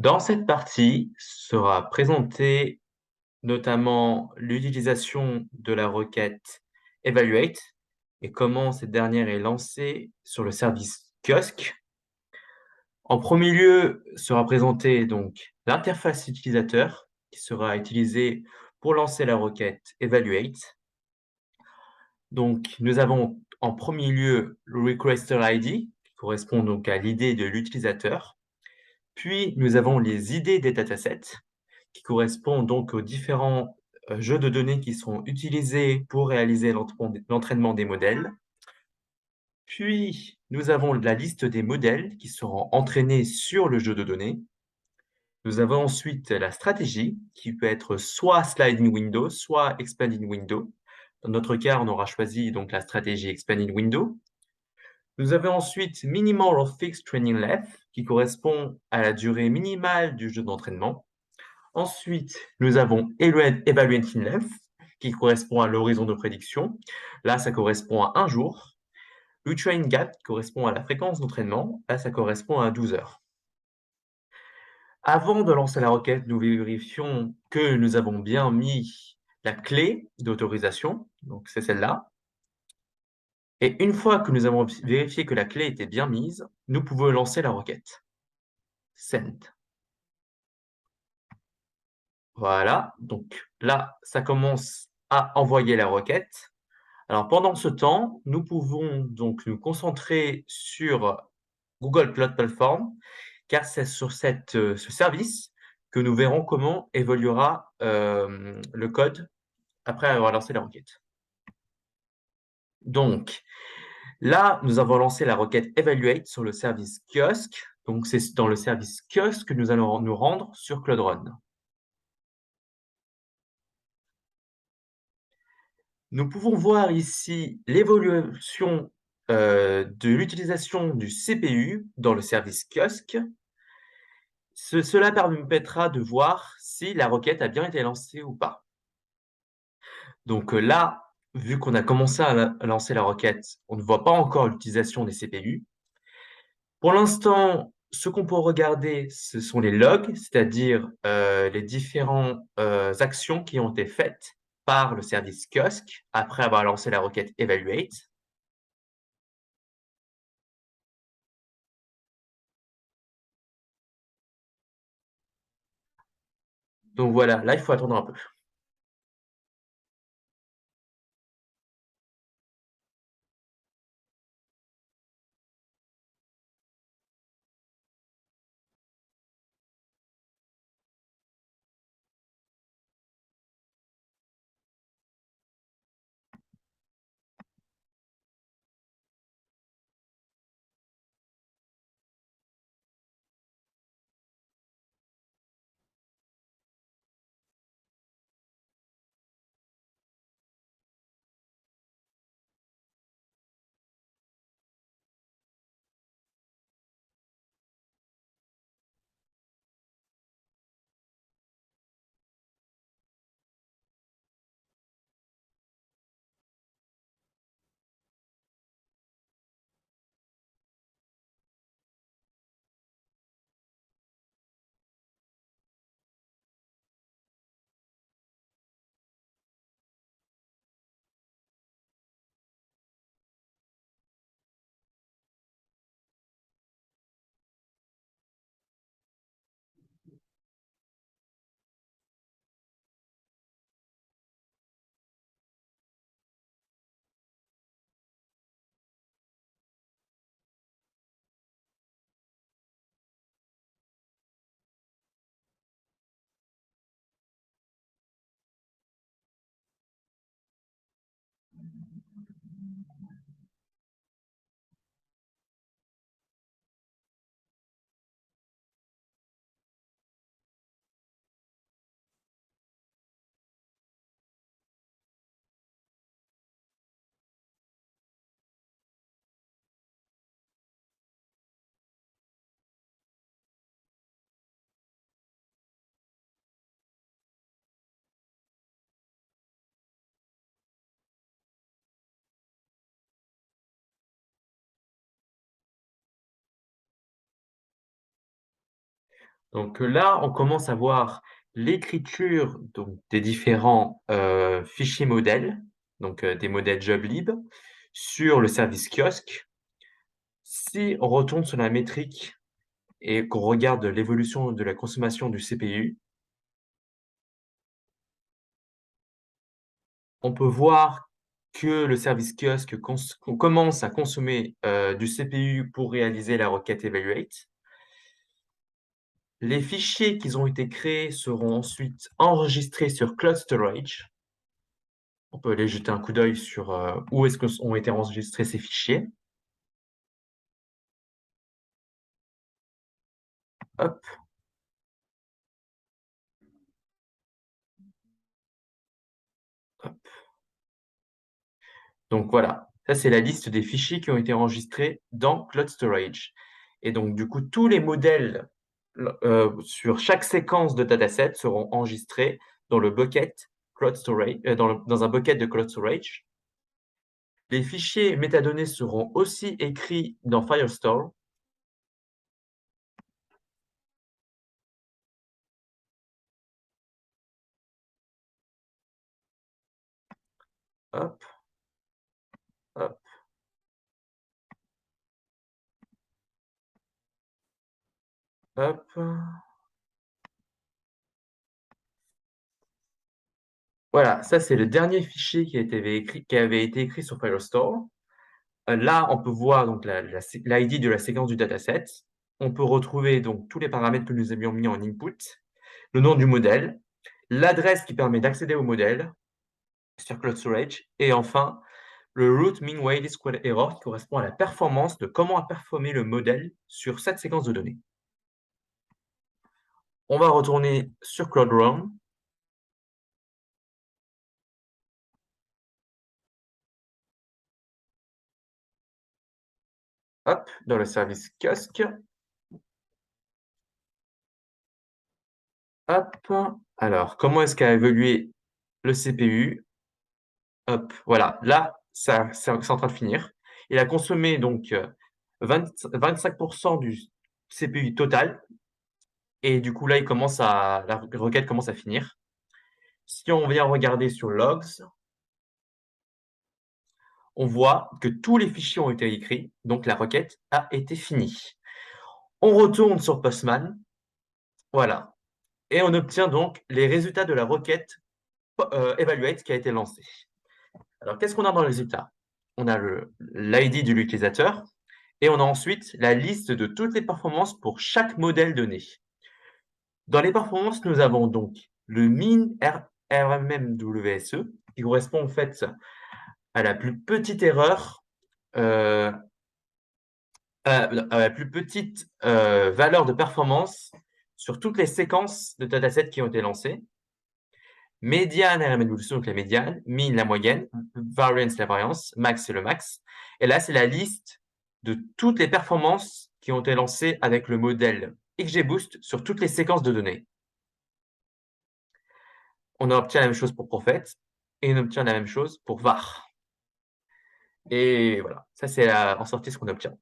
Dans cette partie sera présentée notamment l'utilisation de la requête evaluate et comment cette dernière est lancée sur le service kiosque. En premier lieu sera présentée donc l'interface utilisateur qui sera utilisée pour lancer la requête evaluate. Donc nous avons en premier lieu le requester ID qui correspond donc à l'idée de l'utilisateur. Puis nous avons les idées des datasets qui correspondent donc aux différents, jeux de données qui seront utilisés pour réaliser l'entraînement des modèles. Puis nous avons la liste des modèles qui seront entraînés sur le jeu de données. Nous avons ensuite la stratégie qui peut être soit sliding window, soit expanding window. Dans notre cas, on aura choisi donc la stratégie expanding window. Nous avons ensuite minimal or fixed training length qui correspond à la durée minimale du jeu d'entraînement. Ensuite, nous avons evaluating length qui correspond à l'horizon de prédiction. Là, ça correspond à un jour. Le train gap qui correspond à la fréquence d'entraînement. Là, ça correspond à 12 heures. Avant de lancer la requête, nous vérifions que nous avons bien mis la clé d'autorisation, donc c'est celle-là. Et une fois que nous avons vérifié que la clé était bien mise, nous pouvons lancer la requête. Send. Voilà, donc là, ça commence à envoyer la requête. Alors pendant ce temps, nous pouvons donc nous concentrer sur Google Cloud Platform, car c'est sur ce service que nous verrons comment évoluera le code après avoir lancé la requête. Donc là, nous avons lancé la requête evaluate sur le service kiosque. Donc c'est dans le service kiosque que nous allons nous rendre sur Cloud Run. Nous pouvons voir ici l'évolution de l'utilisation du CPU dans le service kiosque. Cela permettra de voir si la requête a bien été lancée ou pas. Donc là, vu qu'on a commencé à lancer la requête, on ne voit pas encore l'utilisation des CPU. Pour l'instant, ce qu'on peut regarder, ce sont les logs, c'est-à-dire les différentes actions qui ont été faites par le service kiosque après avoir lancé la requête evaluate. Donc voilà, là, il faut attendre un peu. Donc là, on commence à voir l'écriture donc des différents, fichiers modèles, donc des modèles JobLib sur le service kiosque. Si on retourne sur la métrique et qu'on regarde l'évolution de la consommation du CPU, on peut voir que le service kiosque commence à consommer, du CPU pour réaliser la requête evaluate. Les fichiers qui ont été créés seront ensuite enregistrés sur Cloud Storage. On peut aller jeter un coup d'œil sur, où est-ce qu'ont été enregistrés ces fichiers. Hop, hop. Donc voilà, ça c'est la liste des fichiers qui ont été enregistrés dans Cloud Storage. Et donc du coup, tous les modèles sur chaque séquence de dataset seront enregistrés dans le bucket Cloud Storage, dans un bucket de Cloud Storage. Les fichiers métadonnées seront aussi écrits dans Firestore. Hop, hop, hop. Voilà, ça c'est le dernier fichier qui avait été écrit sur Firestore. Là, on peut voir donc l'ID de la séquence du dataset. On peut retrouver donc tous les paramètres que nous avions mis en input, le nom du modèle, l'adresse qui permet d'accéder au modèle sur Cloud Storage et enfin le root mean weighted square error qui correspond à la performance de comment a performé le modèle sur cette séquence de données. On va retourner sur Cloud Run. Hop, dans le service kiosque. Hop. Alors, comment est-ce qu'a évolué le CPU? Hop, voilà. Là, ça c'est en train de finir. Il a consommé donc, 25 du CPU total et du coup, là, la requête commence à finir. Si on vient regarder sur logs, on voit que tous les fichiers ont été écrits, donc la requête a été finie. On retourne sur Postman, voilà, et on obtient donc les résultats de la requête, evaluate qui a été lancée. Alors, qu'est-ce qu'on a dans les résultats? On a l'ID de l'utilisateur et on a ensuite la liste de toutes les performances pour chaque modèle donné. Dans les performances, nous avons donc le mean RMMWSE qui correspond en fait à la plus petite erreur, à la plus petite valeur de performance sur toutes les séquences de datasets qui ont été lancées. Médiane RMMWSE, donc la médiane, mean la moyenne, variance la variance, max c'est le max. Et là, c'est la liste de toutes les performances qui ont été lancées avec le modèle XGBoost sur toutes les séquences de données. On obtient la même chose pour Prophet et on obtient la même chose pour var. Et voilà, ça c'est en sortie ce qu'on obtient.